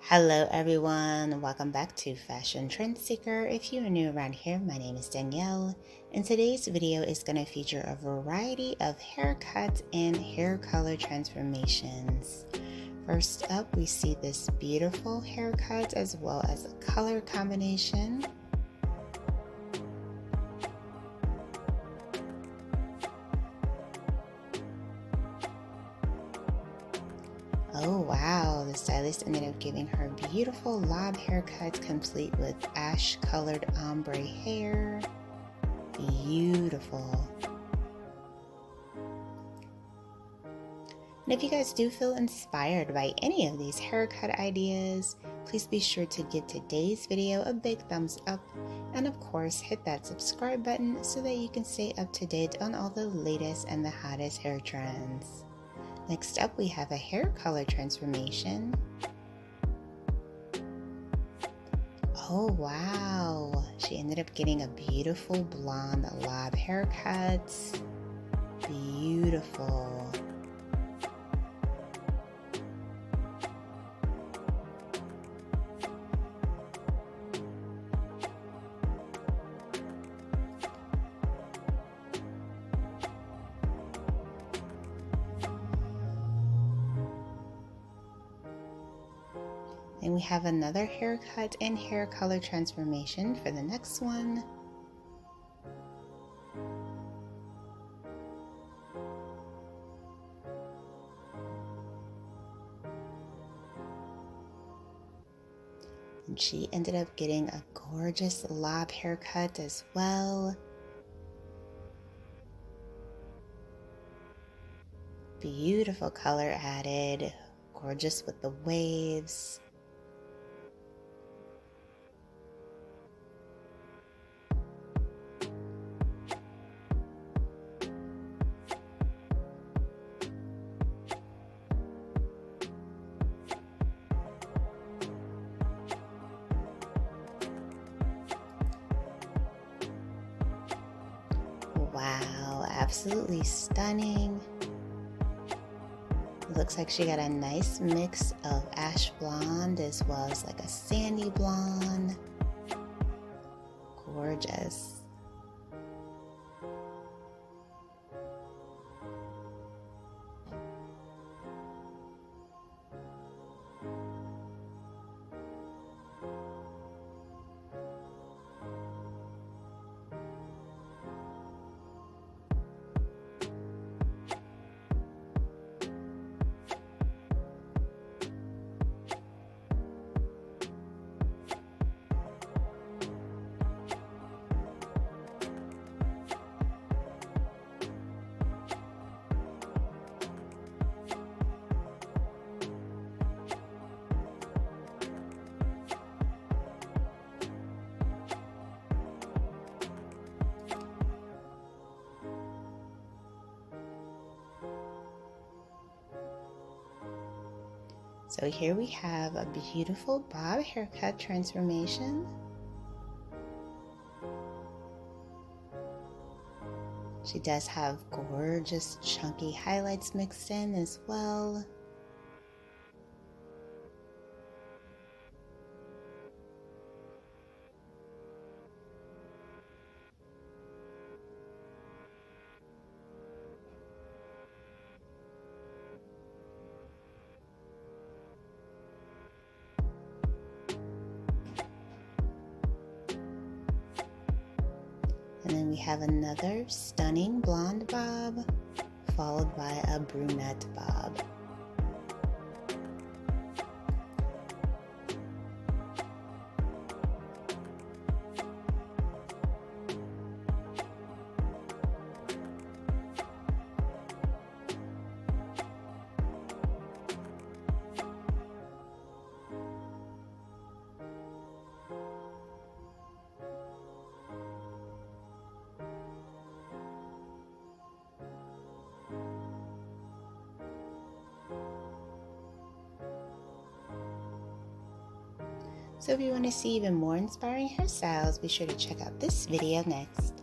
Hello everyone, welcome back to Fashion Trend Seeker. If you are new around here, my name is Danielle, and today's video is going to feature a variety of haircuts and hair color transformations. First up, we see this beautiful haircut as well as a color combination. Oh wow, the stylist ended up giving her beautiful lob haircut complete with ash colored ombre hair. Beautiful. And if you guys do feel inspired by any of these haircut ideas, please be sure to give today's video a big thumbs up and of course hit that subscribe button so that you can stay up to date on all the latest and the hottest hair trends. Next up, we have a hair color transformation. Oh wow, she ended up getting a beautiful blonde lob haircut. Beautiful. And we have another haircut and hair color transformation for the next one. And she ended up getting a gorgeous lob haircut as well. Beautiful color added, gorgeous with the waves. Wow, absolutely stunning. It looks like she got a nice mix of ash blonde as well as like a sandy blonde. Gorgeous. So here we have a beautiful bob haircut transformation. She does have gorgeous chunky highlights mixed in as well. And then we have another stunning blonde bob, followed by a brunette bob. So if you want to see even more inspiring hairstyles, be sure to check out this video next.